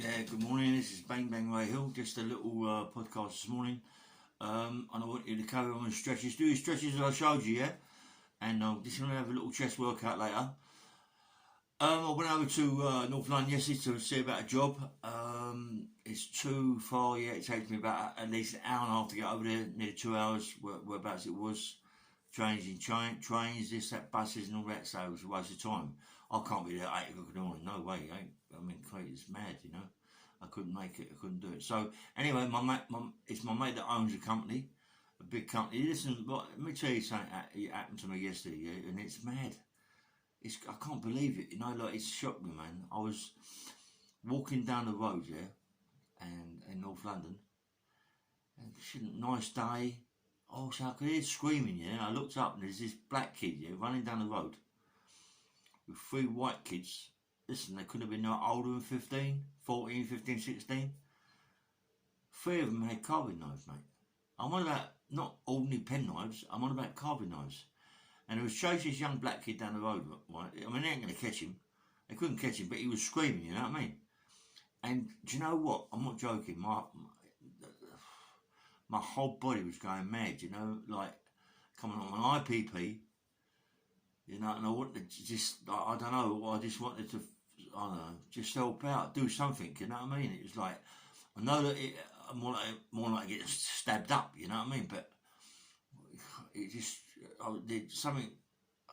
Yeah, good morning. This is Bang Bang Ray Hill. Just a little podcast this morning. And I want you to carry on with stretches. Do your stretches as I showed you, yeah? And I'm just going to have a little chest workout later. I went over to North London yesterday to see about a job. It's too far, yeah. It takes me about at least an hour and a half to get over there, nearly 2 hours, whereabouts it was. Changing trains, this, that, buses and all that, so it was a waste of time. I can't be there at 8 o'clock in the morning, no way, I mean, it's mad, you know. I couldn't make it, I couldn't do it. So, anyway, it's my mate that owns a company, a big company. Listen, let me tell you something, it happened to me yesterday, yeah, and it's mad. I can't believe it, you know, like, it's shocked me, man. I was walking down the road, yeah, and in North London, and it's a nice day. Oh, so I could hear screaming, yeah. I looked up and there's this black kid, yeah, running down the road with three white kids. Listen, they couldn't have been no older than 15, 14, 15, 16. Three of them had carving knives, mate. I'm on about not ordinary pen knives, I'm on about carving knives. And it was chasing this young black kid down the road, right? I mean, they ain't going to catch him. They couldn't catch him, but he was screaming, you know what I mean? And do you know what? I'm not joking. My whole body was going mad, you know, like coming on my IPP, you know, and I wanted to just, I don't know, I just wanted to, I don't know, just help out, do something, you know what I mean? It was like, I know that it, more like get stabbed up, you know what I mean? But it just, I did something,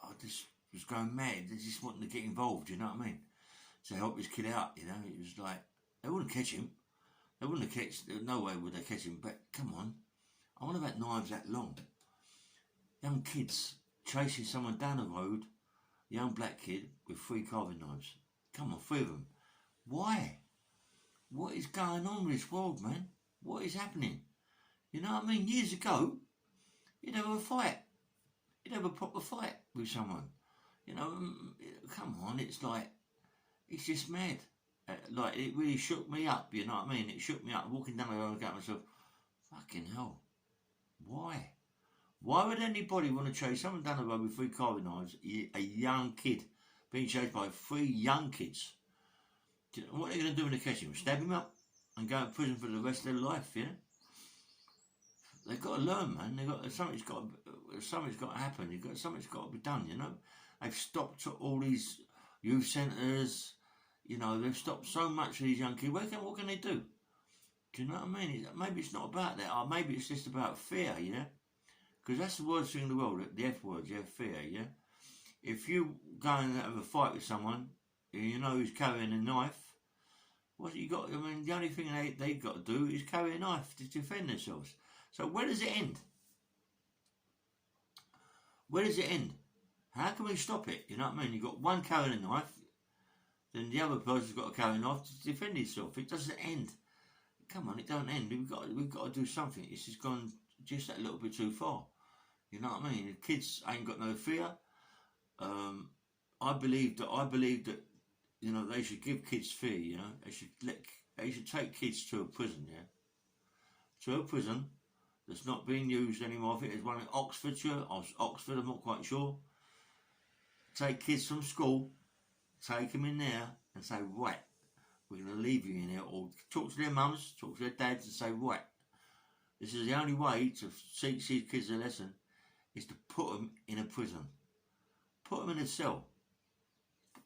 I just was going mad, I just wanted to get involved, you know what I mean? To help this kid out, you know, it was like, they wouldn't catch him. They wouldn't have catch, no way would they catch him, but come on. I wonder about knives that long. Young kids chasing someone down the road, young black kid with three carving knives. Come on, three of them. Why? What is going on with this world, man? What is happening? You know what I mean? Years ago, you'd have a fight. You'd have a proper fight with someone. You know, come on, it's like, it's just mad. Like, it really shook me up, you know what I mean? It shook me up. Walking down the road, I got myself, fucking hell. Why? Why would anybody want to chase someone down the road with three carving knives, a young kid, being chased by three young kids? What are they going to do when they catch him? Stab him up and go to prison for the rest of their life, yeah? They've got to learn, man. Something's got to happen. Something's got to be done, you know? They've stopped all these youth centres. You know, they've stopped so much of these young kids. What can they do? Do you know what I mean? Maybe it's not about that. Or maybe it's just about fear, yeah? Because that's the worst thing in the world, the F word, yeah? Fear, yeah? If you go and have a fight with someone, and you know who's carrying a knife, what you got? I mean, the only thing they've got to do is carry a knife to defend themselves. So where does it end? Where does it end? How can we stop it? You know what I mean? You've got one carrying a knife, then the other person's got to carry a knife to defend himself. It doesn't end. Come on, it don't end. We've got to do something. It's just gone just a little bit too far. You know what I mean? The kids ain't got no fear. I believe that you know they should give kids fear. You know they should take kids to a prison. Yeah, to a prison that's not being used anymore. I think there's one in Oxfordshire. Oxford, I'm not quite sure. Take kids from school, take them in there, and say, right, we're going to leave you in here, or talk to their mums, talk to their dads, and say, right, this is the only way to teach these kids a lesson, is to put them in a prison. Put them in a cell.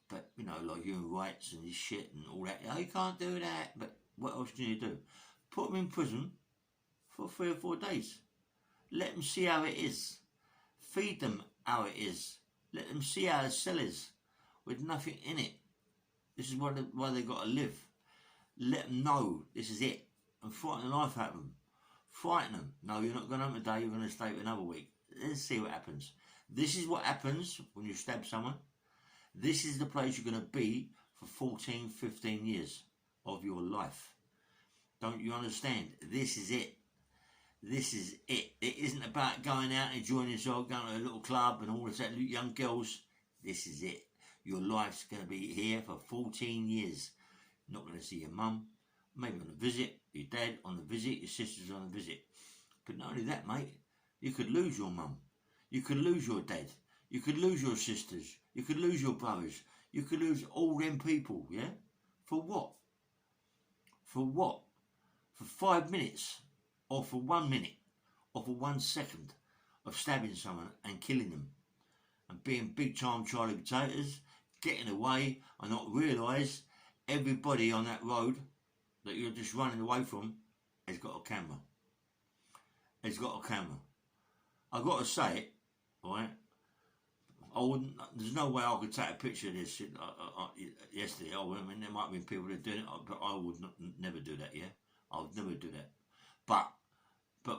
But, you know, like human rights and this shit and all that. Oh, you can't do that. But what else can you do? Put them in prison for 3 or 4 days. Let them see how it is. Feed them how it is. Let them see how a cell is with nothing in it. This is why they got to live. Let them know this is it. And frighten the life out of them. Frighten them. No, you're not going home today. You're going to stay for another week. Let's see what happens. This is what happens when you stab someone. This is the place you're going to be for 14, 15 years of your life. Don't you understand? This is it. This is it. It isn't about going out and enjoying yourself, going to a little club and all that young girls. This is it. Your life's going to be here for 14 years. You're not going to see your mum, maybe on a visit, your dad on the visit, your sisters on the visit. But not only that, mate, you could lose your mum. You could lose your dad. You could lose your sisters. You could lose your brothers. You could lose all them people, yeah? For what? For what? For 5 minutes, or for 1 minute, or for 1 second of stabbing someone and killing them, and being big time Charlie Potatoes, getting away and not realise everybody on that road that you're just running away from has got a camera. Has got a camera. I've got to say it, right? I wouldn't. There's no way I could take a picture of this yesterday. I mean, there might have been people that did it, but I would never do that. Yeah, I would never do that. But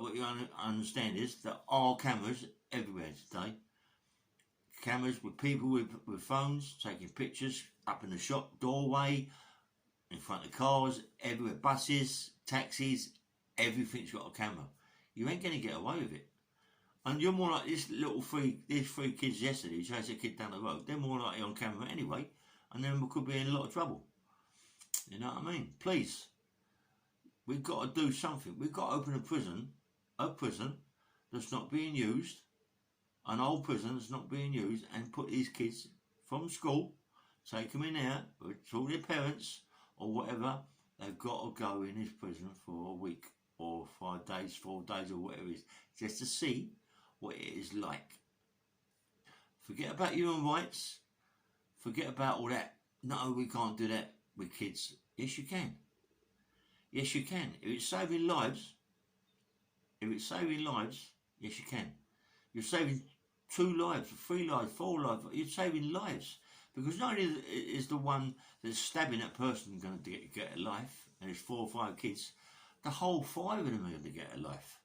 what you understand is there are cameras everywhere today. Cameras with people with phones taking pictures up in the shop doorway, in front of cars, everywhere, buses, taxis, everything's got a camera. You ain't going to get away with it. And you're more like these three kids yesterday who chased a kid down the road. They're more likely on camera anyway, and then we could be in a lot of trouble. You know what I mean? Please, we've got to do something. We've got to open a prison that's not being used, an old prison that's not being used, and put these kids from school, take them in there with all their parents or whatever. They've got to go in this prison for a week or 5 days, 4 days, or whatever it is, just to see what it is like. Forget about human rights. Forget about all that. No, we can't do that with kids. Yes, you can. Yes, you can. If it's saving lives, yes, you can. You're saving 2 lives, 3 lives, 4 lives. You're saving lives. Because not only is the one that's stabbing that person going to get a life, and there's 4 or 5 kids, the whole 5 of them are going to get a life.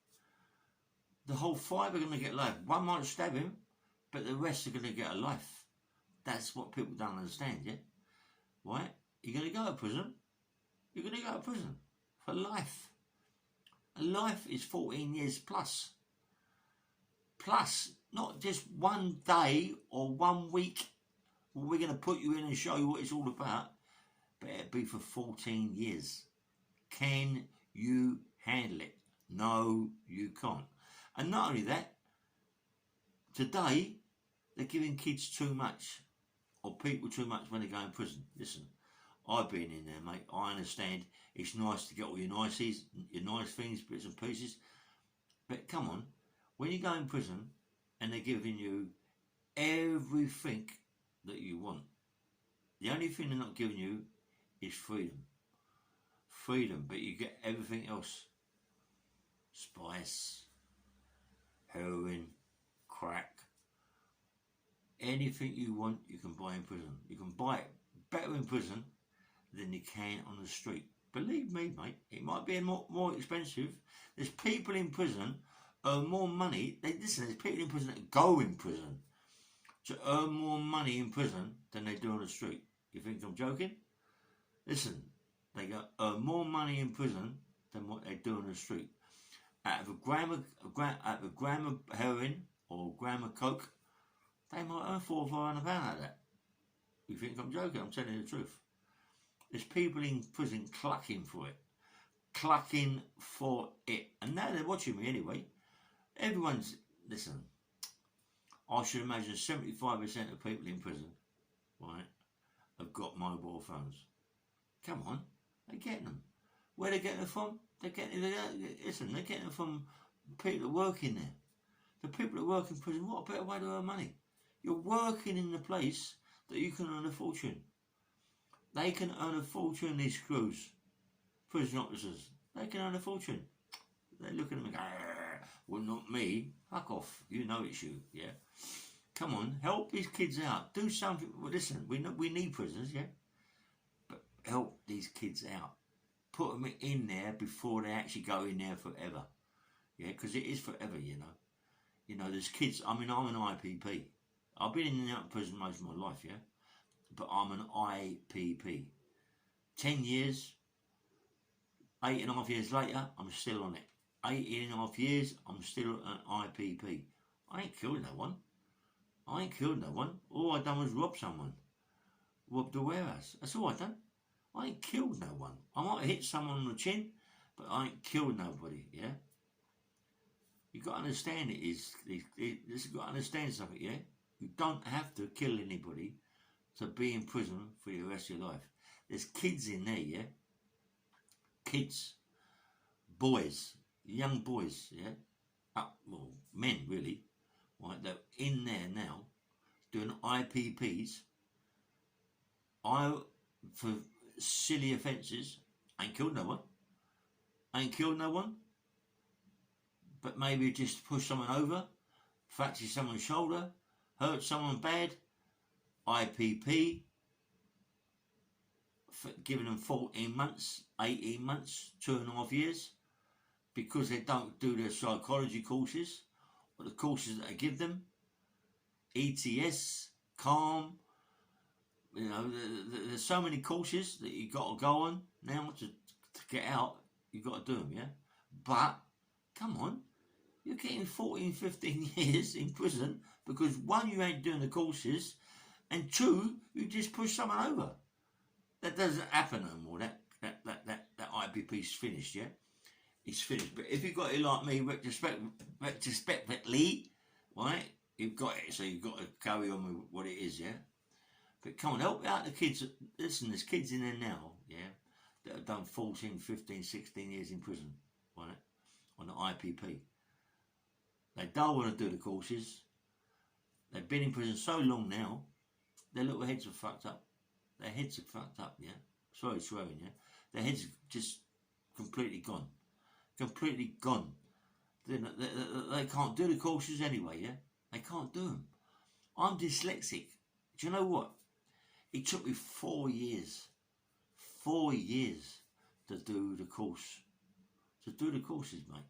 The whole 5 are going to get life. One might stab him, but the rest are going to get a life. That's what people don't understand, yeah? Right? You're going to go to prison. You're going to go to prison for life. And life is 14 years plus. Plus, not just 1 day or 1 week where we're going to put you in and show you what it's all about, but it'll be for 14 years. Can you handle it? No, you can't. And not only that, today they're giving kids too much, or people too much when they go in prison. Listen, I've been in there, mate. I understand it's nice to get all your niceties, your nice things, bits and pieces. But come on, when you go in prison and they're giving you everything that you want, the only thing they're not giving you is freedom. Freedom, but you get everything else. Spice, heroin, crack, anything you want you can buy in prison. You can buy it better in prison than you can on the street. Believe me, mate, it might be more expensive. There's people in prison earn more money. There's people in prison that go in prison to earn more money in prison than they do on the street. You think I'm joking? Listen, they earn more money in prison than what they do on the street. Out of a gram of heroin or a gram of coke, they might earn £400 or £500 out of that. You think I'm joking? I'm telling you the truth. There's people in prison clucking for it. And now they're watching me anyway. Listen, I should imagine 75% of people in prison, right, have got mobile phones. Come on, they're getting them. Where they're getting them from? They're getting them from people that work in there. The people that work in prison, what a better way to earn money. You're working in the place that you can earn a fortune. They can earn a fortune, these screws. Prison officers, they can earn a fortune. They look at them and go, well, not me. Fuck off. You know it's you, yeah? Come on, help these kids out. Do something. Well, listen, we need prisons, yeah? But help these kids out. Put them in there before they actually go in there forever. Yeah, because it is forever, you know. You know, there's kids. I mean, I'm an IPP. I've been in and out of prison most of my life, yeah? But I'm an IPP. 10 years, 8.5 years later, I'm still on it. 8.5 years, I'm still an IPP. I ain't killed no one. All I done was rob someone. Robbed a warehouse. That's all I done. I ain't killed no one. I might have hit someone on the chin, but I ain't killed nobody, yeah? You got to understand you've got to understand something, yeah? You don't have to kill anybody to be in prison for the rest of your life. There's kids in there, yeah? kids, boys, young boys, yeah, well, men really, right? They're in there now doing IPPs. For silly offences, ain't killed no one, but maybe just push someone over, fracture someone's shoulder, hurt someone bad, IPP, for giving them 14 months, 18 months, 2.5 years, because they don't do their psychology courses, or the courses that I give them, ETS, CALM. You know, there's so many courses that you got to go on now to get out. You've got to do them, yeah? But, come on, you're getting 14, 15 years in prison because, one, you ain't doing the courses, and two, you just push someone over. That doesn't happen no more. That IPP's finished, yeah? It's finished. But if you've got it like me, retrospectively, right, you've got it, so you've got to carry on with what it is, yeah? But come on, help out the kids. Listen, there's kids in there now, yeah, that have done 14, 15, 16 years in prison, right, on the IPP. They don't want to do the courses. They've been in prison so long now, their little heads are fucked up. Their heads are fucked up, yeah. Sorry swearing, yeah. Their heads are just completely gone. Completely gone. They can't do the courses anyway, yeah. They can't do them. I'm dyslexic. Do you know what? It took me 4 years. 4 years to do the course. To do the courses, mate.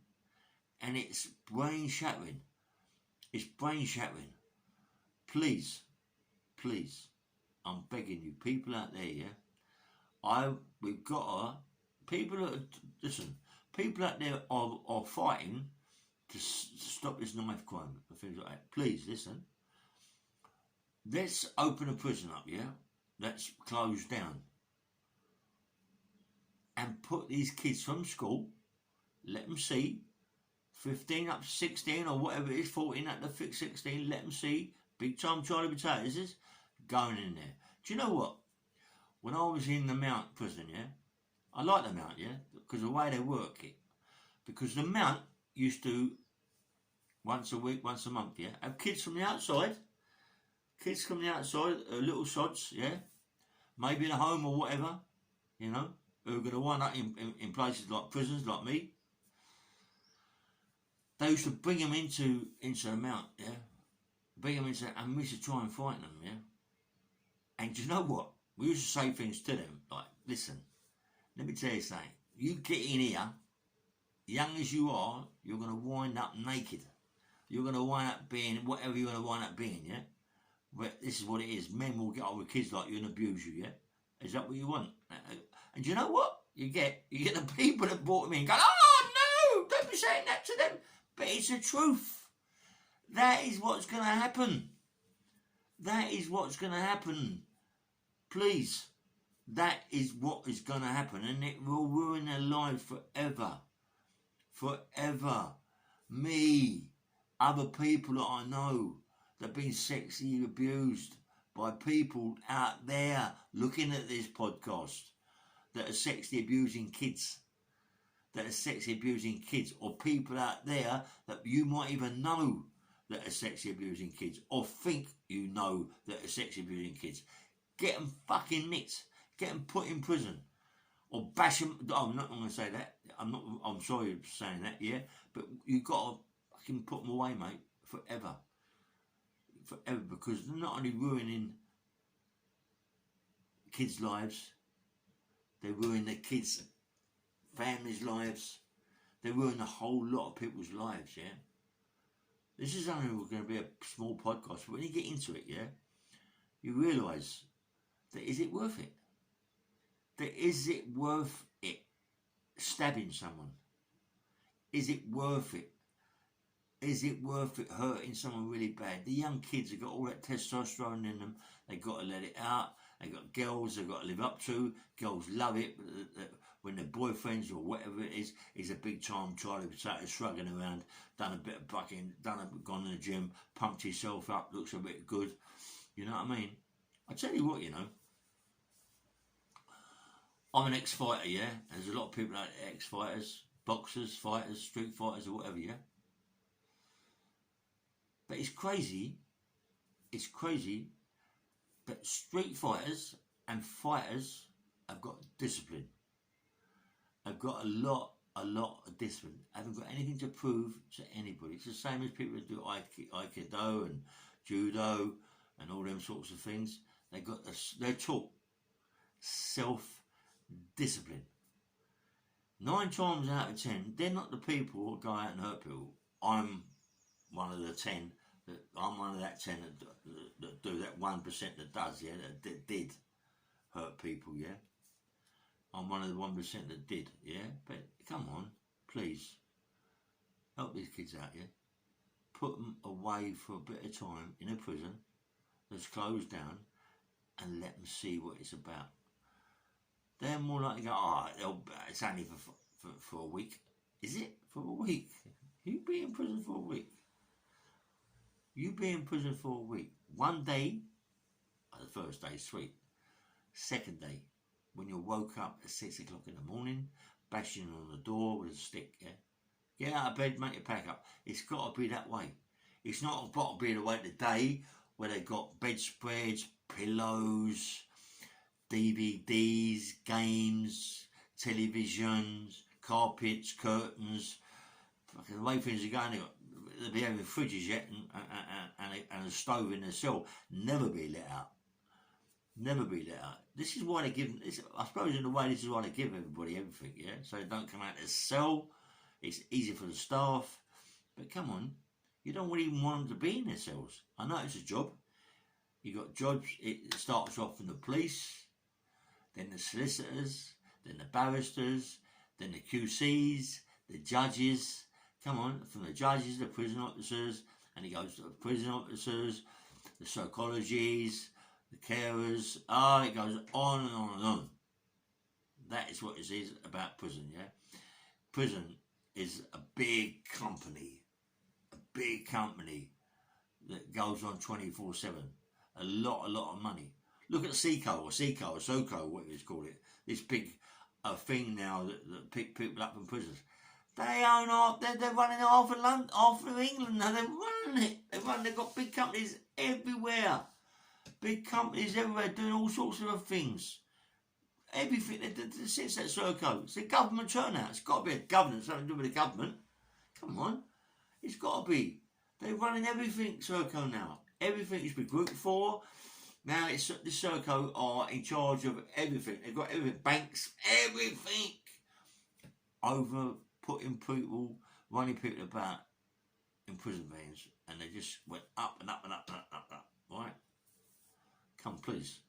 And it's brain shattering. It's brain shattering. Please, I'm begging you, people out there, yeah. We've got people out there are fighting to stop this knife crime and things like that. Please listen. Let's open a prison up, yeah. Let's close down and put these kids from school. Let them see 15 up to 16 or whatever it is, 14 up to 16. Let them see big time Charlie Potatoes is going in there. Do you know what? When I was in the Mount prison, yeah, I like the Mount, yeah, because the way they work it. Because the Mount used to once a week, once a month, yeah, have kids from the outside. Kids from the outside, little sods, yeah, maybe in a home or whatever, you know, who are going to wind up in places like prisons, like me. They used to bring them into the Mount, yeah, bring them into, and we used to try and frighten them, yeah. And do you know what? We used to say things to them like, listen, let me tell you something. You get in here, young as you are, you're going to wind up naked. You're going to wind up being whatever you're going to wind up being, yeah. But this is what it is. Men will get on with kids like you and abuse you, yeah? Is that what you want? And you know what? You get the people that brought them in going, oh, no, don't be saying that to them. But it's the truth. That is what's going to happen. That is what's going to happen. Please. That is what is going to happen. And it will ruin their lives forever. Forever. Me. Other people that I know. They've been sexually abused by people out there looking at this podcast that are sexually abusing kids. Or people out there that you might even know that are sexually abusing kids or think you know that are sexually abusing kids. Get them fucking nicked. Get them put in prison. Or bash them. I'm not going to say that. I'm sorry for saying that, yeah. But you've got to fucking put them away, mate, forever. Forever, because they're not only ruining kids' lives, they ruin their kids' families' lives, they ruin a whole lot of people's lives, yeah? This is only going to be a small podcast, but when you get into it, yeah, you realise that is it worth it? That is it worth it? Stabbing someone? Is it worth it? Is it worth it hurting someone really bad? The young kids have got all that testosterone in them. They've got to let it out. They've got girls they've got to live up to. Girls love it when their boyfriends or whatever it is a big time Charlie Potato shrugging around, done a bit of bucking, gone to the gym, pumped himself up, looks a bit good. You know what I mean? I tell you what, you know, I'm an ex-fighter, yeah? And there's a lot of people like ex-fighters, boxers, fighters, street fighters or whatever, yeah? But it's crazy, but street fighters and fighters have got discipline. I've got a lot of discipline. I haven't got anything to prove to anybody. It's the same as people that do Aikido and Judo and all them sorts of things. They're taught self-discipline. 9 times out of 10, they're not the people that go out and hurt people. I'm one of the 10. I'm one of that 10 that do that 1% that does, yeah, that did hurt people, yeah. I'm one of the 1% that did, yeah. But come on, please, help these kids out, yeah. Put them away for a bit of time in a prison that's closed down and let them see what it's about. They're more likely to go, it's only for a week. Is it? For a week? You be in prison for a week. You be in prison for a week. One day, the first day, sweet. Second day, when you're woke up at 6 o'clock in the morning, bashing on the door with a stick, yeah? Get out of bed, make your pack up. It's got to be that way. It's not got to be the way today where they've got bedspreads, pillows, DVDs, games, televisions, carpets, curtains. Fucking the way things are going, they'll be having fridges yet and a stove in the cell. Never be let out. Never be let out. This is why they give this. I suppose in a way this is why they give everybody everything, yeah? So they don't come out of the cell. It's easy for the staff. But come on, you don't really even want them to be in their cells. I know it's a job. You got jobs, it starts off from the police, then the solicitors, then the barristers, then the QCs, the judges. Come on, from the judges, the prison officers, and it goes to the prison officers, the psychologists, the carers. It goes on and on and on. That is what it is about prison, yeah? Prison is a big company that goes on 24/7. A lot of money. Look at SECO or SOCO, whatever it's called it. This big thing now that pick people up from prisons. They're running half of London, half of England now. They're running it. They've got big companies everywhere. Big companies everywhere doing all sorts of things. Everything. Since that SOCO, it's a government turnout. It's got to be a government, something to do with the government. Come on. It's got to be. They're running everything, SOCO now. Everything used to be Group 4. Now it's the SOCO are in charge of everything. They've got everything. Banks, everything. Over putting people, running people about in prison vans. And they just went up and up and up and up and up, and up. Right? Come, please.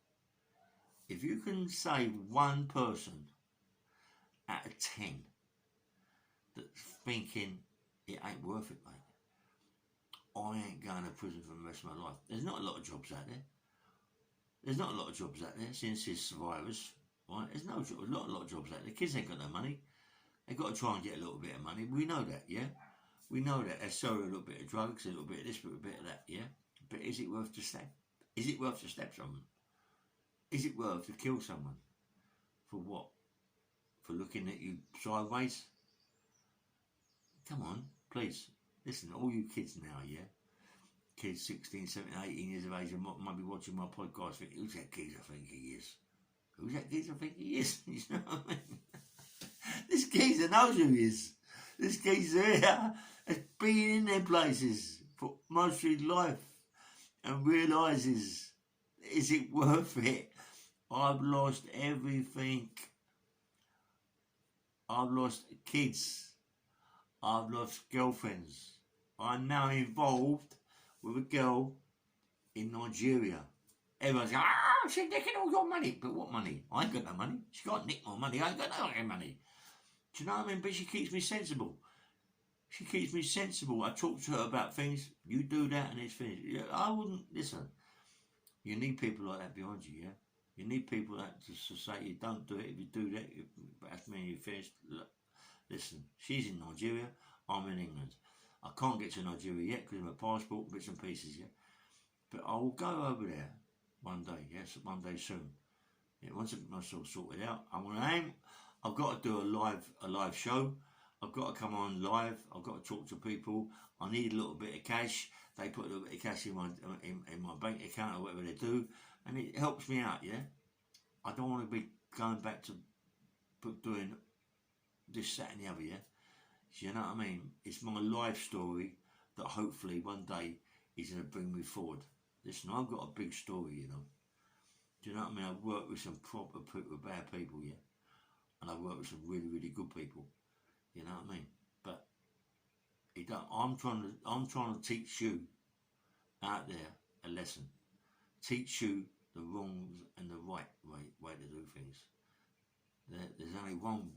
If you can save one person out of 10 that's thinking it ain't worth it, mate, I ain't going to prison for the rest of my life. There's not a lot of jobs out there. Since there's survivors, right? There's a lot of jobs out there. Kids ain't got no money. They've got to try and get a little bit of money. We know that, yeah? We know that. They sell a little bit of drugs, a little bit of this, a bit of that, yeah? But is it worth to stab? Is it worth to stab someone? Is it worth to kill someone? For what? For looking at you sideways? Come on, please. Listen, all you kids now, yeah? Kids 16, 17, 18 years of age and might be watching my podcast thinking, who's that geezer I think he is? Who's that geezer I think he is? You know what I mean? This geezer knows who he is. This geezer here has been in their places for most of his life and realises, is it worth it? I've lost everything. I've lost kids. I've lost girlfriends. I'm now involved with a girl in Nigeria. Everyone's going, she's nicking all your money. But what money? I ain't got no money. She can't nick my money. I ain't got no money. Do you know what I mean? But she keeps me sensible. I talk to her about things. You do that and it's finished. I wouldn't, listen. You need people like that behind you, yeah? You need people that to say you don't do it. If you do that, that's me you're finished. Look, listen, she's in Nigeria. I'm in England. I can't get to Nigeria yet because of my passport, bits and pieces, yeah? But I will go over there one day, yes, one day soon. Yeah, once I get myself sorted out, I'm going to aim. I've got to do a live show. I've got to come on live. I've got to talk to people. I need a little bit of cash. They put a little bit of cash in my bank account or whatever they do, and it helps me out. Yeah, I don't want to be going back to doing this, that, and the other. Yeah, do you know what I mean? It's my life story that hopefully one day is going to bring me forward. Listen, I've got a big story, you know. Do you know what I mean? I've worked with some proper people, bad people, yeah, and I've worked with some really, really good people. You know what I mean? But I'm trying to teach you out there a lesson. Teach you the wrongs and the right way to do things. There's only one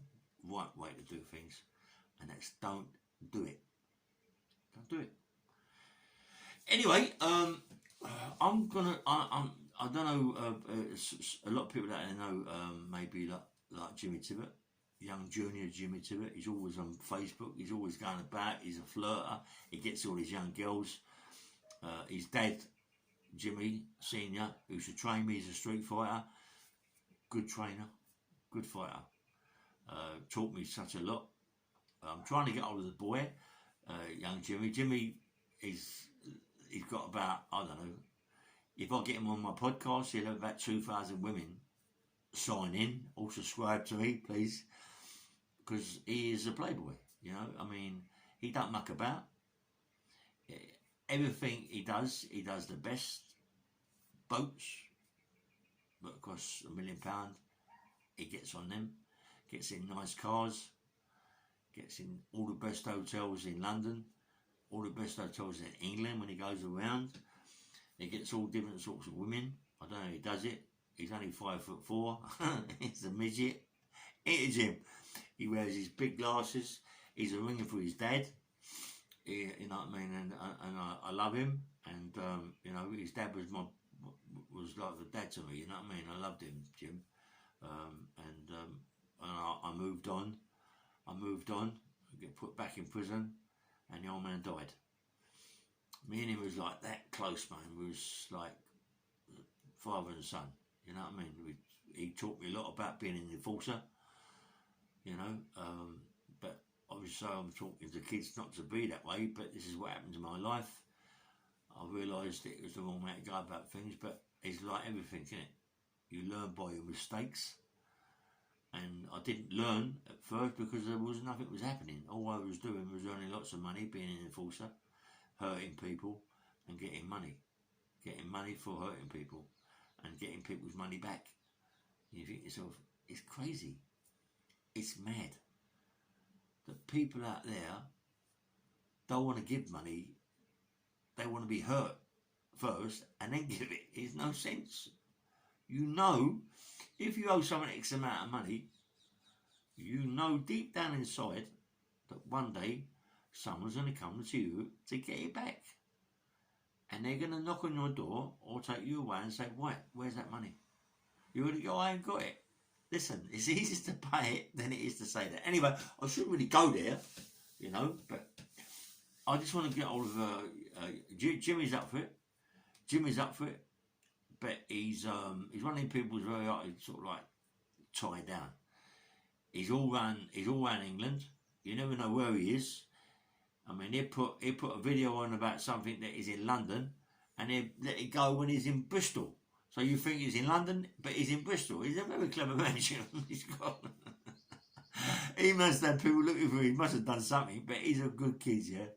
right way to do things, and that's don't do it. Don't do it. Anyway, I don't know. A lot of people that I know, maybe like Jimmy Tibbet, young junior Jimmy Tibbet. He's always on Facebook. He's always going about. He's a flirter. He gets all these young girls. His dad, Jimmy Senior, who used to train me as a street fighter. Good trainer, good fighter. Taught me such a lot. I'm trying to get hold of the boy, young Jimmy. Jimmy he's got about, I don't know, if I get him on my podcast, he'll have about 2,000 women sign in or subscribe to me, please, because he is a playboy, you know. I mean, he don't muck about. Everything he does the best. Boats that cost £1 million, he gets on them, gets in nice cars, gets in all the best hotels in London, all the best hotels in England when he goes around. He gets all different sorts of women. I don't know how he does it. He's only 5'4". He's a midget. It is him. He wears his big glasses. He's a ringer for his dad. You know what I mean? And I love him. And you know, his dad was like the dad to me. You know what I mean? I loved him, Jim. And I moved on. I get put back in prison, and the old man died. Me and him was like that close, man. We was like father and son. You know what I mean? He taught me a lot about being an enforcer. You know, but obviously I'm talking to kids not to be that way. But this is what happened to my life. I realised it was the wrong way to go about things. But it's like everything, isn't it? You learn by your mistakes. And I didn't learn at first because there was nothing was happening. All I was doing was earning lots of money, being an enforcer, hurting people and getting money for hurting people and getting people's money back. And you think to yourself, it's crazy. It's mad. The people out there don't want to give money. They want to be hurt first and then give it. It's no sense. You know, if you owe someone X amount of money, you know deep down inside that one day someone's going to come to you to get it back. And they're going to knock on your door or take you away and say, "Wait, where's that money?" You would go, "I ain't got it." Listen, it's easier to pay it than it is to say that. Anyway, I shouldn't really go there, you know, but I just want to get hold of Jimmy's up for it. Jimmy's up for it. But he's one of them people who's very sort of like tied down. He's all around England. You never know where he is. I mean, he put a video on about something that is in London, and he let it go when he's in Bristol. So you think he's in London, but he's in Bristol. He's a very clever man. He's got. He must have people looking for him. He must have done something, but he's a good kid. Yeah,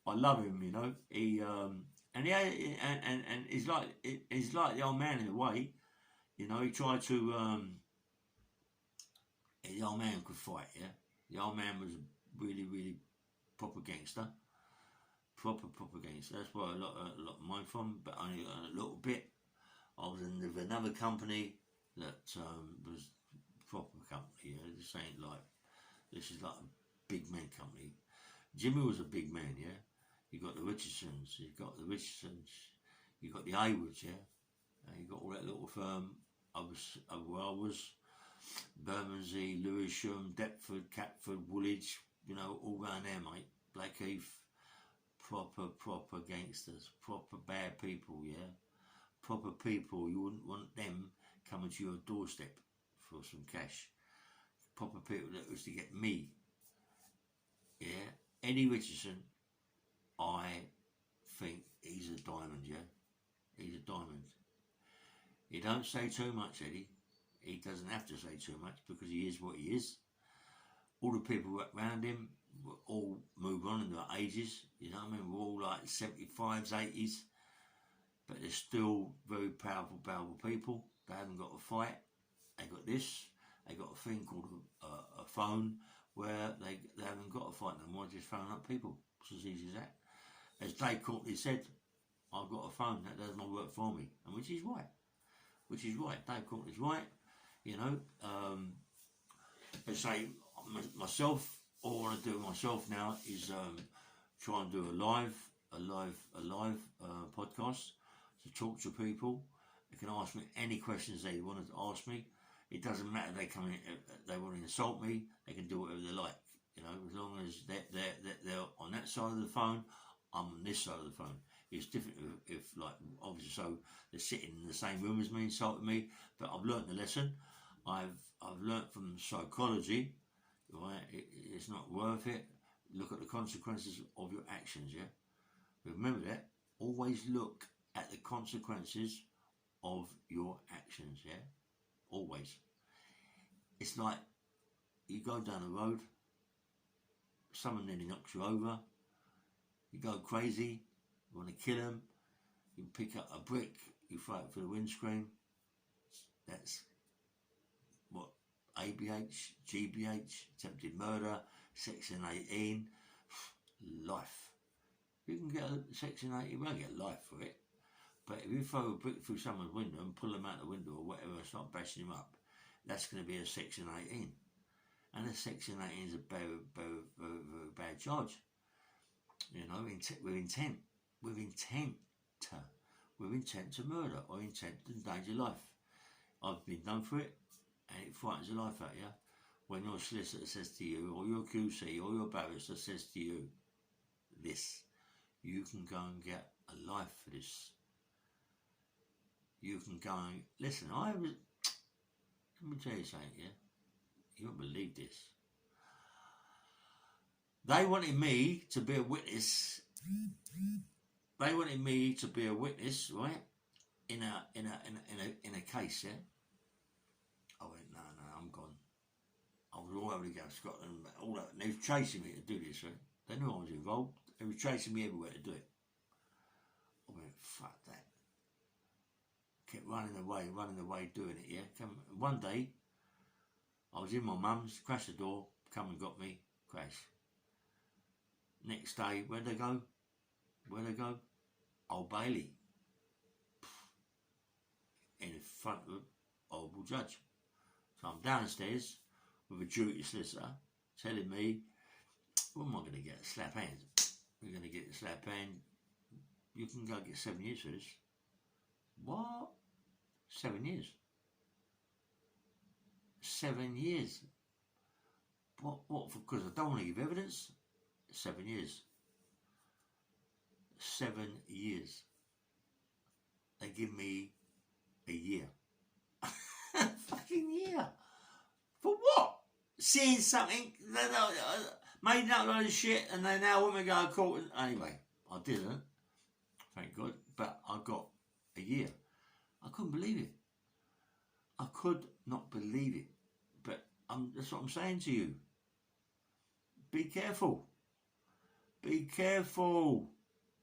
I love him. You know, he. And he's like the old man in a way, you know. He tried to. The old man could fight, yeah. The old man was really, really proper gangster, proper gangster. That's where a lot of mine from, but only a little bit. I was in with another company that was proper company. Yeah, this ain't like this is like a big man company. Jimmy was a big man, yeah. You got the Richardsons, you got the Haywoods, yeah. You got all that little firm. I was Bermondsey, Lewisham, Deptford, Catford, Woolwich, you know, all round there, mate. Blackheath, proper gangsters, proper bad people, yeah. Proper people. You wouldn't want them coming to your doorstep for some cash. Proper people that was to get me. Yeah, Eddie Richardson, I think he's a diamond, yeah? He's a diamond. He don't say too much, Eddie. He doesn't have to say too much because he is what he is. All the people around him all move on in their ages, you know what I mean? We're all like 75s, 80s, but they're still very powerful people. They haven't got a fight. They got this. They got a thing called a phone where they haven't got a fight no more, just phone up people. It's as easy as that. As Dave Courtney said, I've got a phone that does my work for me, and which is right. Dave Courtney's right, you know. I say myself, all I want to do myself now is try and do a live podcast to talk to people. They can ask me any questions they want to ask me. It doesn't matter if they come in, they want to insult me. They can do whatever they like, you know, as long as they're on that side of the phone. I'm on this side of the phone. It's different if like, obviously, so they're sitting in the same room as me, insulting me, but I've learnt the lesson. I've learnt from psychology, right? It's not worth it. Look at the consequences of your actions, yeah? Remember that. Always look at the consequences of your actions, yeah? Always. It's like you go down the road, someone nearly knocks you over, you go crazy, you want to kill them, you pick up a brick, you throw it through the windscreen. That's what ABH, GBH, attempted murder, Section 18, life. You can get a Section 18, you won't get life for it. But if you throw a brick through someone's window and pull them out the window or whatever and start bashing them up, that's going to be a Section 18. And a Section 18 is a very, very, very, very bad charge. You know, with intent to murder or intent to endanger life. I've been done for it, and it frightens the life out of you when your solicitor says to you, or your QC, or your barrister says to you, this, you can go and get a life for this. You can go and, listen, let me tell you something, yeah? You won't believe this. They wanted me to be a witness. They wanted me to be a witness, right? In a case, yeah. I went, no, I'm gone. I was all over the go, Scotland, all that. And they was chasing me to do this, right? They knew I was involved. They were chasing me everywhere to do it. I went, fuck that. Kept running away, doing it, yeah. One day, I was in my mum's, crashed the door, come and got me, crash. Next day, where'd they go? Old Bailey. In front of an honourable judge. So I'm downstairs with a duty solicitor telling me, what am I going to get? Slap hand. We're going to get a slap hand. You can go get 7 years for this. What? 7 years? 7 years? What? Because I don't want to give evidence? 7 years. 7 years. They give me a year. Fucking year. For what? Seeing something, made up a load of shit, and they now want me to go to court. Anyway, I didn't. Thank God. But I got a year. I couldn't believe it. I could not believe it. But that's what I'm saying to you. Be careful. Be careful.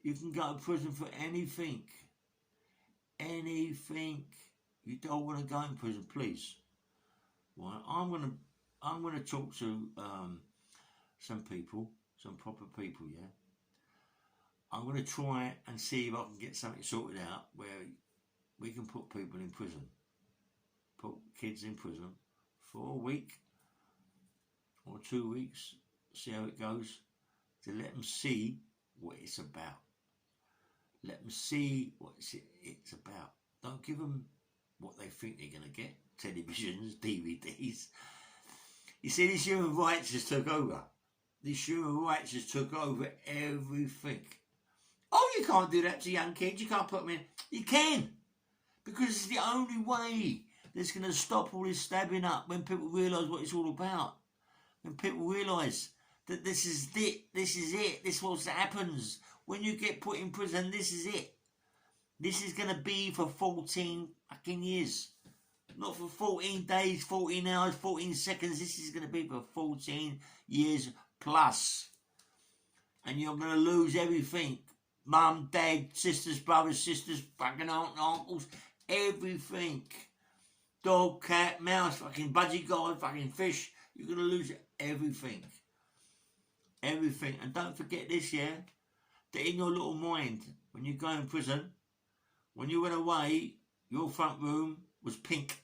You can go to prison for anything. Anything. You don't want to go in prison, please. Well, I'm gonna talk to some people, some proper people, yeah. I'm gonna try and see if I can get something sorted out where we can put people in prison. Put kids in prison for a week or 2 weeks, see how it goes, to let them see what it's about. Let them see what it's about. Don't give them what they think they're going to get. Televisions, DVDs. You see, this human rights just took over. This human rights just took over everything. Oh, you can't do that to young kids. You can't put them in. You can. Because it's the only way. That's going to stop all this stabbing up when people realise what it's all about. When people realise that this is it, this is what happens. When you get put in prison, this is it. This is going to be for 14 fucking years. Not for 14 days, 14 hours, 14 seconds. This is going to be for 14 years plus. And you're going to lose everything. Mum, dad, sisters, brothers, sisters, fucking aunt and uncles, everything. Dog, cat, mouse, fucking budgie guy, fucking fish. You're going to lose everything. Everything. And don't forget this, yeah? That in your little mind, when you go in prison, when you went away, your front room was pink.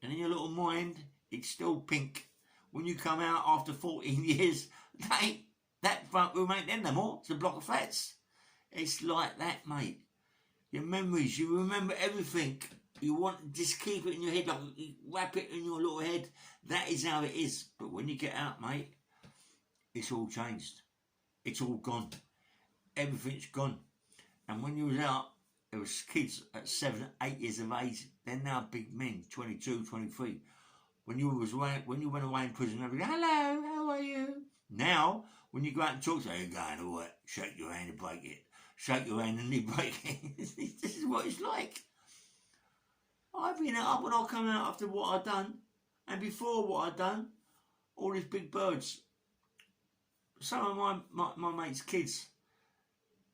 And in your little mind, it's still pink. When you come out after 14 years, that front room ain't there no more. It's a block of flats. It's like that, mate. Your memories, you remember everything. You want to just keep it in your head, like you wrap it in your little head. That is how it is. But when you get out, mate, it's all changed. It's all gone. Everything's gone. And when you was out, there was kids at 7, 8 years of age. They're now big men, 22, 23. When you went away in prison, they'd be like, hello, how are you? Now, when you go out and talk to them, you're going to work, shake your hand and break it. Shake your hand and they break it. This is what it's like. I've been out when I come out after what I've done, and before what I've done, all these big birds. Some of my mates' kids,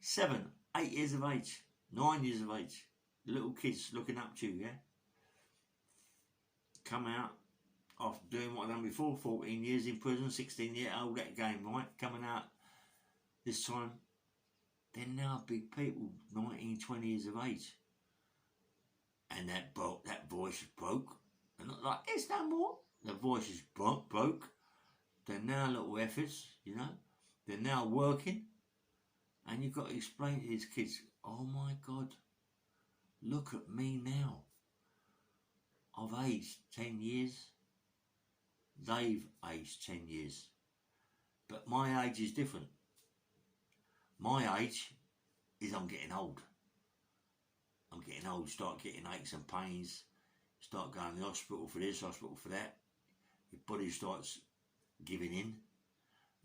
7, 8 years of age, 9 years of age, little kids looking up to you, yeah? Come out after doing what I've done before, 14 years in prison, 16 years old, that game, right? Coming out this time, they're now big people, 19, 20 years of age. And that voice is broke. They're not like, it's no more. The voice is broke. They're now little efforts, you know. They're now working. And you've got to explain to these kids, oh my God, look at me now. I've aged 10 years. They've aged 10 years. But my age is different. My age is I'm getting old. I'm getting old, start getting aches and pains, start going to the hospital for this, hospital for that. Your body starts giving in.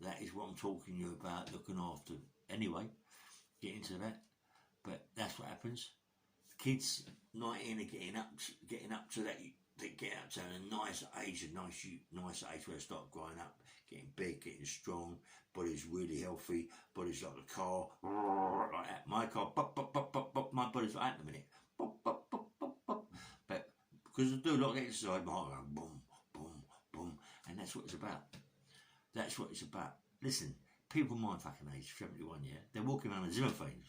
That is what I'm talking to you about, looking after. Anyway, get into that. But that's what happens. Kids, 19 are getting up to that. They get up to a nice age, nice age where they start growing up, getting big, getting strong. Body's really healthy. Body's like a car, like that. My car, pop, pop, pop, pop, pop. My body's like that in a minute. Pop, pop, pop, pop, pop. But because I do a lot of exercise, my heart goes boom, boom, boom, and that's what it's about. That's what it's about. Listen, people my fucking age, 71, yeah, they're walking around in Zimmer frames.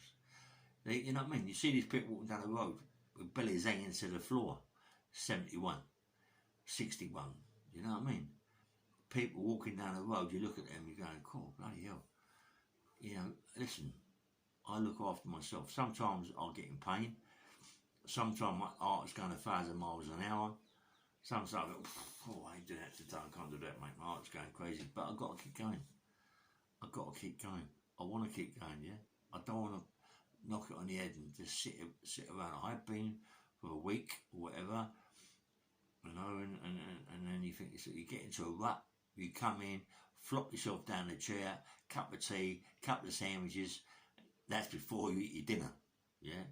You know what I mean? You see these people walking down the road with bellies hanging to the floor, 71, 61, you know what I mean? People walking down the road, you look at them, you're going, cool, bloody hell. You know, listen, I look after myself. Sometimes I'll get in pain. Sometimes my heart's going 1,000 miles an hour. Sometimes I go, oh, I ain't doing that today, I can't do that, mate. My heart's going crazy. But I've got to keep going. I've got to keep going. I want to keep going, yeah? I don't want to knock it on the head and just sit around. I've been for a week or whatever, you know, and then you think, so you get into a rut, you come in, flop yourself down the chair, cup of tea, couple of sandwiches. That's before you eat your dinner, yeah?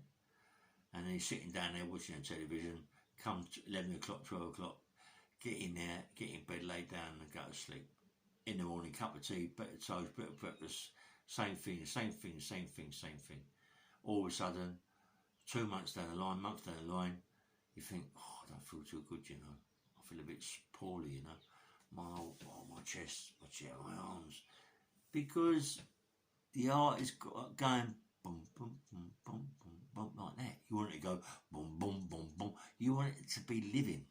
And then you're sitting down there watching the television, come 11 o'clock, 12 o'clock, get in there, get in bed, lay down and go to sleep. In the morning, cup of tea, bit of toast, bit of breakfast, same thing. All of a sudden, 2 months down the line, months down the line, you think, oh, I don't feel too good, you know. I feel a bit poorly, you know. My chest, my chair, my arms. Because the heart is going boom, boom, boom, boom, boom, boom, like that. You want it to go boom, boom, boom, boom. You want it to be living.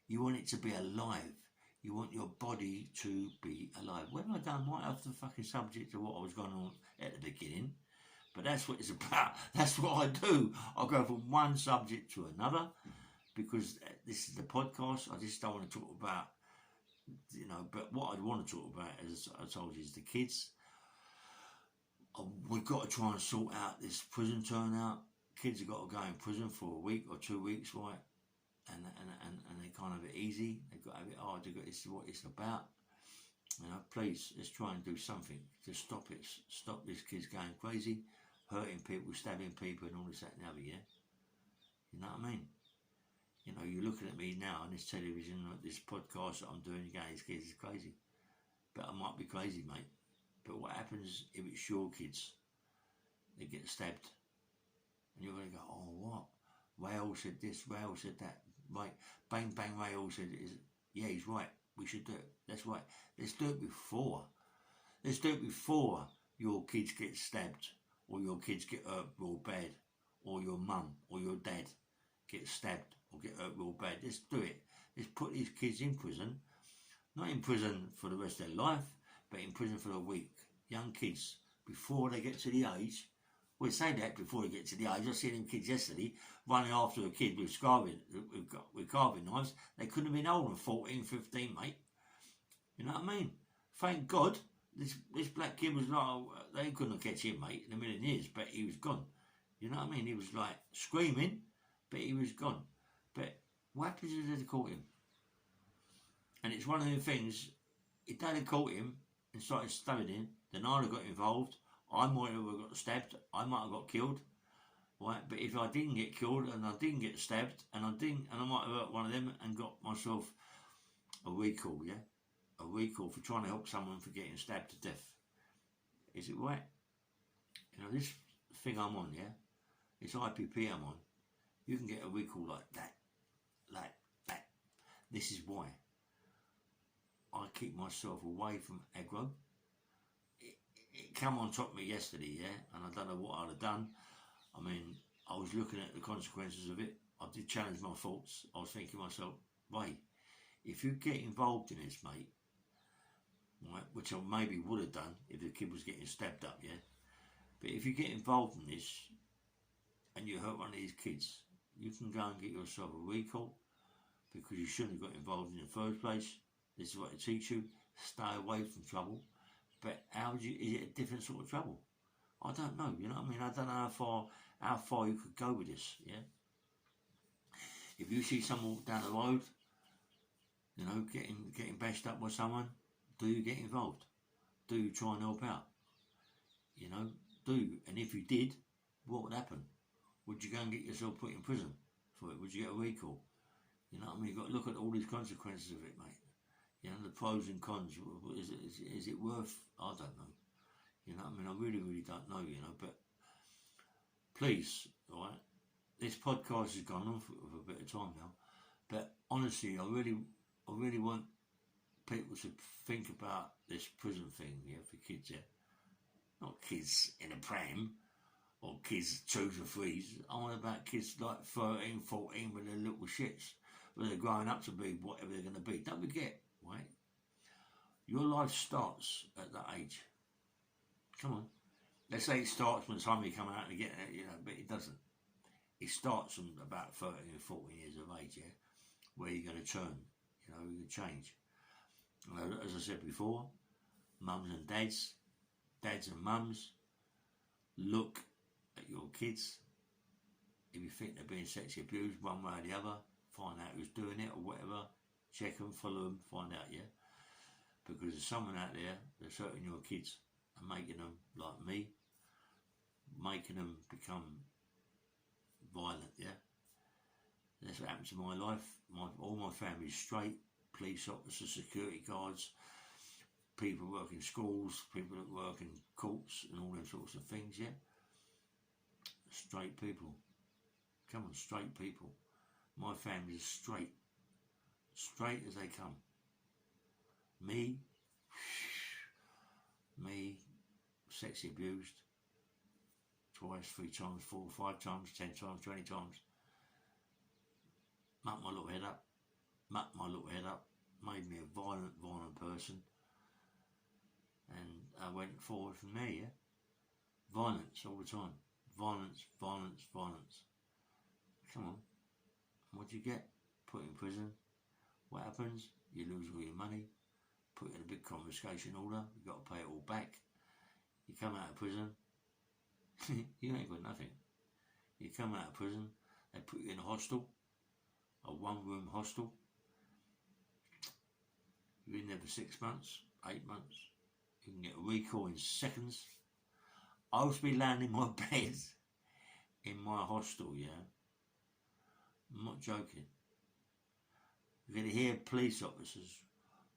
You want it to be alive. You want your body to be alive. When I done right off the fucking subject of what I was going on at the beginning, but that's what it's about. That's what I do. I go from one subject to another because this is the podcast. I just don't want to talk about, you know, but what I want to talk about, as I told you, is the kids. We've got to try and sort out this prison turnout. Kids have got to go in prison for a week or 2 weeks, right? and they kind of it easy. They've got to have it hard. They've got this is what it's about. You know, please, let's try and do something to stop it. Stop this kids going crazy, hurting people, stabbing people, and all this, that, and the other. Yeah, you know what I mean? You know, you're looking at me now on this television, this podcast that I'm doing. You're going, these kids are crazy, but I might be crazy, mate. But what happens if it's your kids? They get stabbed, and you're going to go, oh, what? Rail said this, Rail said that. Right, bang, bang, Rail said, yeah, he's right. We should do it. That's right. Let's do it before. Let's do it before your kids get stabbed, or your kids get hurt real bad, or your mum or your dad get stabbed or get hurt real bad. Let's do it. Let's put these kids in prison. Not in prison for the rest of their life, but in prison for a week. Young kids, before they get to the age. We'll say that before they get to the age. I seen them kids yesterday running after a kid with carving knives. They couldn't have been older than 14, 15, mate. You know what I mean? Thank God this black kid was like, they couldn't have catch him, mate, in a million years, but he was gone. You know what I mean? He was like screaming, but he was gone. But what happens if they caught him? And it's one of the things, if they'd have caught him and started stabbing him, then I'd have got involved. I might have got stabbed. I might have got killed, right? But if I didn't get killed and I didn't get stabbed and I might have hurt one of them and got myself a recall, yeah, a recall for trying to help someone for getting stabbed to death. Is it right? You know, this thing I'm on, yeah, this IPP I'm on. You can get a recall like that, like that. This is why I keep myself away from aggro. It came on top of me yesterday, yeah, and I don't know what I'd have done. I mean, I was looking at the consequences of it. I did challenge my thoughts. I was thinking to myself, wait, if you get involved in this, mate, right, which I maybe would have done if the kid was getting stabbed up, yeah, but if you get involved in this and you hurt one of these kids, you can go and get yourself a recall because you shouldn't have got involved in the first place. This is what they teach you. Stay away from trouble. But is it a different sort of trouble? I don't know, you know what I mean? I don't know how far you could go with this, yeah? If you see someone walk down the road, you know, getting bashed up by someone, do you get involved? Do you try and help out? You know, do you? And if you did, what would happen? Would you go and get yourself put in prison for it? Would you get a recall? You know what I mean? You've got to look at all these consequences of it, mate. You know, the pros and cons. Is it worth? I don't know. You know what I mean? I really, really don't know, you know. But please, all right, this podcast has gone on for a bit of time now. But honestly, I really want people to think about this prison thing, yeah, for kids, yeah. Not kids in a pram or kids 2s or 3s. I want about kids like 13, 14 with their little shits, where they're growing up to be whatever they're going to be. Don't forget, right? Your life starts at that age. Come on. Let's say it starts when the time you come out and get it, you know, but it doesn't. It starts from about 13 or 14 years of age, yeah, where you're going to turn, you know, you're going to change. As I said before, mums and dads and mums, look at your kids. If you think they're being sexually abused one way or the other, find out who's doing it or whatever, check them, follow them, find out, yeah? Because there's someone out there that's hurting your kids and making them, like me, making them become violent, yeah? That's what happened to my life. All my family's straight, police officers, security guards, people who work in schools, people that work in courts and all them sorts of things, yeah? Straight people. Come on, straight people. My family's straight. Straight as they come. Me, sexy abused, twice, 3 times, 4, 5 times, 10 times, 20 times. Mucked my little head up, made me a violent person, and I went forward from there, yeah? Violence all the time. Violence. Come on. What do you get? Put in prison. What happens? You lose all your money. Put in a big confiscation order. You've got to pay it all back. You come out of prison. You ain't got nothing. You come out of prison. They put you in a hostel. a one-room hostel. You're in there for 6 months, 8 months. You can get a recall in seconds. I used to be laying in my bed in my hostel, yeah. I'm not joking. You're going to hear police officers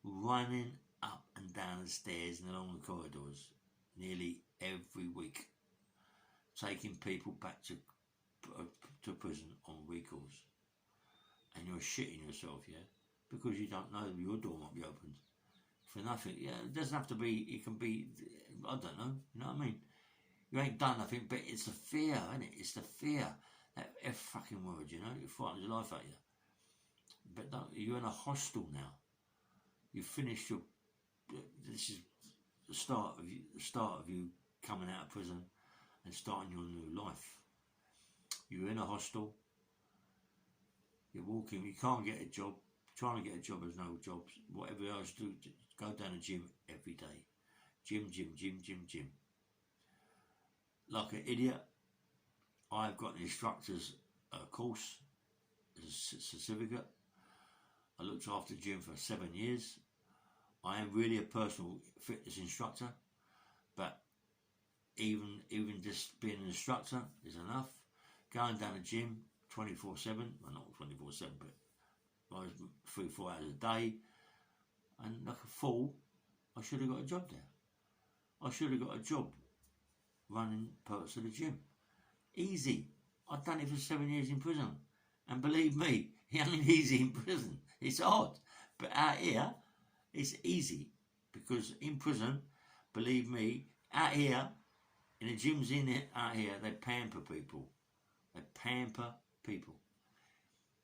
running up and down the stairs and along the corridors nearly every week, taking people back to prison on recalls. And you're shitting yourself, yeah, because you don't know your door might be opened for nothing. Yeah, it doesn't have to be. It can be. I don't know. You know what I mean? You ain't done nothing, but it's the fear, isn't it? It's the fear. That F fucking word, you know. It frightens the life out of you. But don't, you're in a hostel now. You finished your. This is the start of you. The start of you coming out of prison and starting your new life. You're in a hostel. You're walking. You can't get a job. Trying to get a job, there's no jobs. Whatever else do, go down the gym every day. Gym. Like an idiot, I've got an instructor's course, a certificate. I looked after the gym for 7 years. I am really a personal fitness instructor, but even just being an instructor is enough. Going down the gym 24/7, well not 24/7, but 3-4 hours a day, and like a fool, I should have got a job there. I should have got a job running parts of the gym. Easy. I've done it for 7 years in prison, and believe me, it ain't easy in prison. It's hard, but out here, it's easy, because in prison, believe me, out here, in the gyms out here, they pamper people. They pamper people.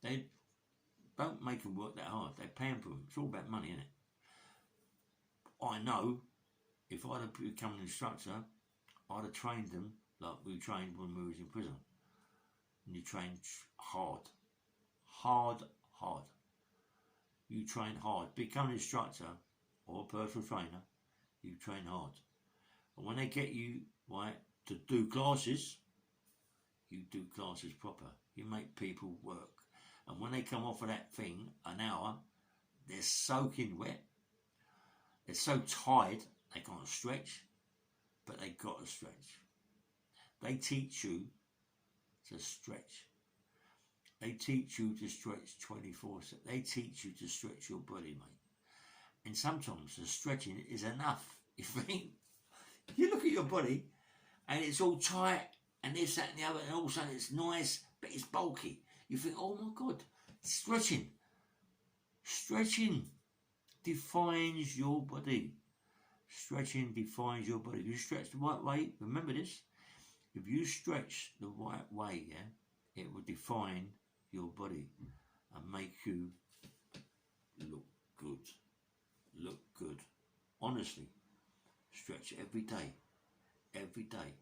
They don't make them work that hard. They pamper them. It's all about money, isn't it? I know if I'd have become an instructor, I'd have trained them like we trained when we was in prison. And you train hard. Hard. You train hard. Become an instructor or a personal trainer, you train hard. And when they get you, right, to do classes, you do classes proper. You make people work. And when they come off of that thing, an hour, they're soaking wet. They're so tired, they can't stretch, but they got to stretch. They teach you to stretch. They teach you to stretch 24/7. They teach you to stretch your body, mate. And sometimes the stretching is enough. You look at your body and it's all tight and this, that and the other, and all of a sudden it's nice, but it's bulky. You think, oh my God, stretching. Stretching defines your body. Stretching defines your body. If you stretch the right way, remember this, if you stretch the right way, yeah, it will define your body and make you look good. Look good. Honestly, stretch every day. Every day.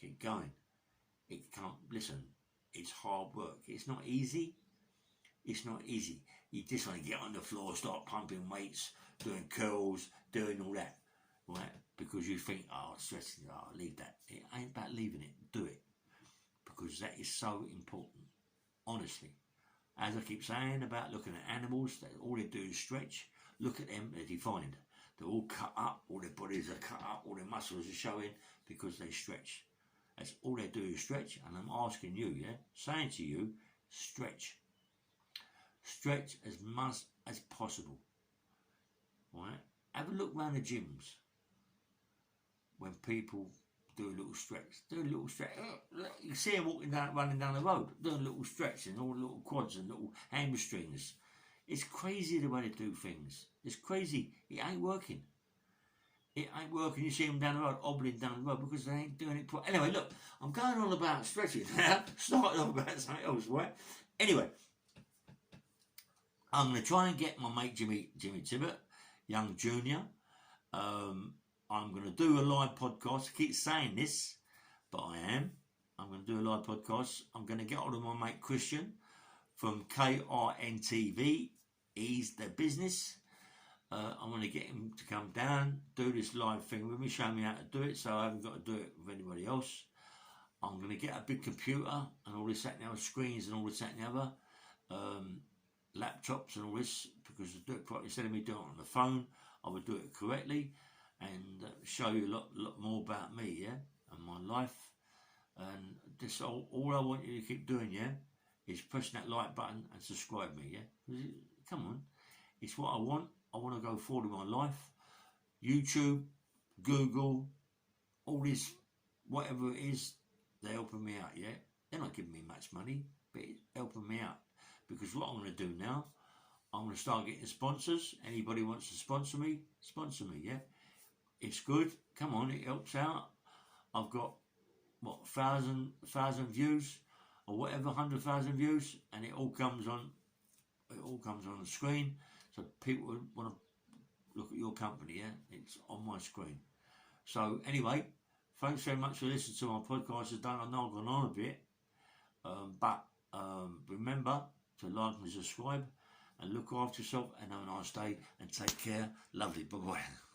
Keep going. It can't, listen, it's hard work. It's not easy. It's not easy. You just want to get on the floor, start pumping weights, doing curls, doing all that, right? Because you think, oh, stretching, oh, leave that. It ain't about leaving it. Do it. Because that is so important. Honestly. As I keep saying about looking at animals, all they do is stretch. Look at them, they're defined. They're all cut up, all their bodies are cut up, all their muscles are showing because they stretch. That's all they do is stretch. And I'm asking you, yeah, saying to you, stretch. Stretch as much as possible. Right? Have a look around the gyms when people do a little stretch. Do a little stretch. You see them walking down, running down the road, doing a little stretch and all little quads and little hamstrings. It's crazy the way they do things. It's crazy. It ain't working. It ain't working. You see them down the road, hobbling down the road because they ain't doing it properly. Anyway, look, I'm going on about stretching now. Starting off about something else, right? Anyway, I'm going to try and get my mate Jimmy Tibbet, young junior. I'm going to do a live podcast. I keep saying this, but I am. I'm going to do a live podcast. I'm going to get hold of my mate Christian from KRNTV. He's the business. I'm going to get him to come down, do this live thing with me, show me how to do it, so I haven't got to do it with anybody else. I'm going to get a big computer and all this, that, and the other, screens and all this, that, and the other. laptops and all this, because to do it correctly, instead of me doing it on the phone, I would do it correctly and show you a lot more about me, yeah, and my life. And this all I want you to keep doing, yeah, is pressing that like button and subscribe me, yeah. Come on, it's what I want. I want to go forward in my life. YouTube, Google, all this, whatever it is, they're helping me out, yeah. They're not giving me much money, but it's helping me out. Because what I'm going to do now, I'm going to start getting sponsors. Anybody wants to sponsor me, yeah. It's good. Come on, it helps out. I've got, what, 1,000 views or whatever, 100,000 views, and it all comes on the screen. So people want to look at your company, yeah. It's on my screen. So anyway, thanks very much for listening to my podcast today. I know I've gone on a bit, but remember to like and subscribe and look after yourself and have a nice day and take care. Lovely. Bye-bye.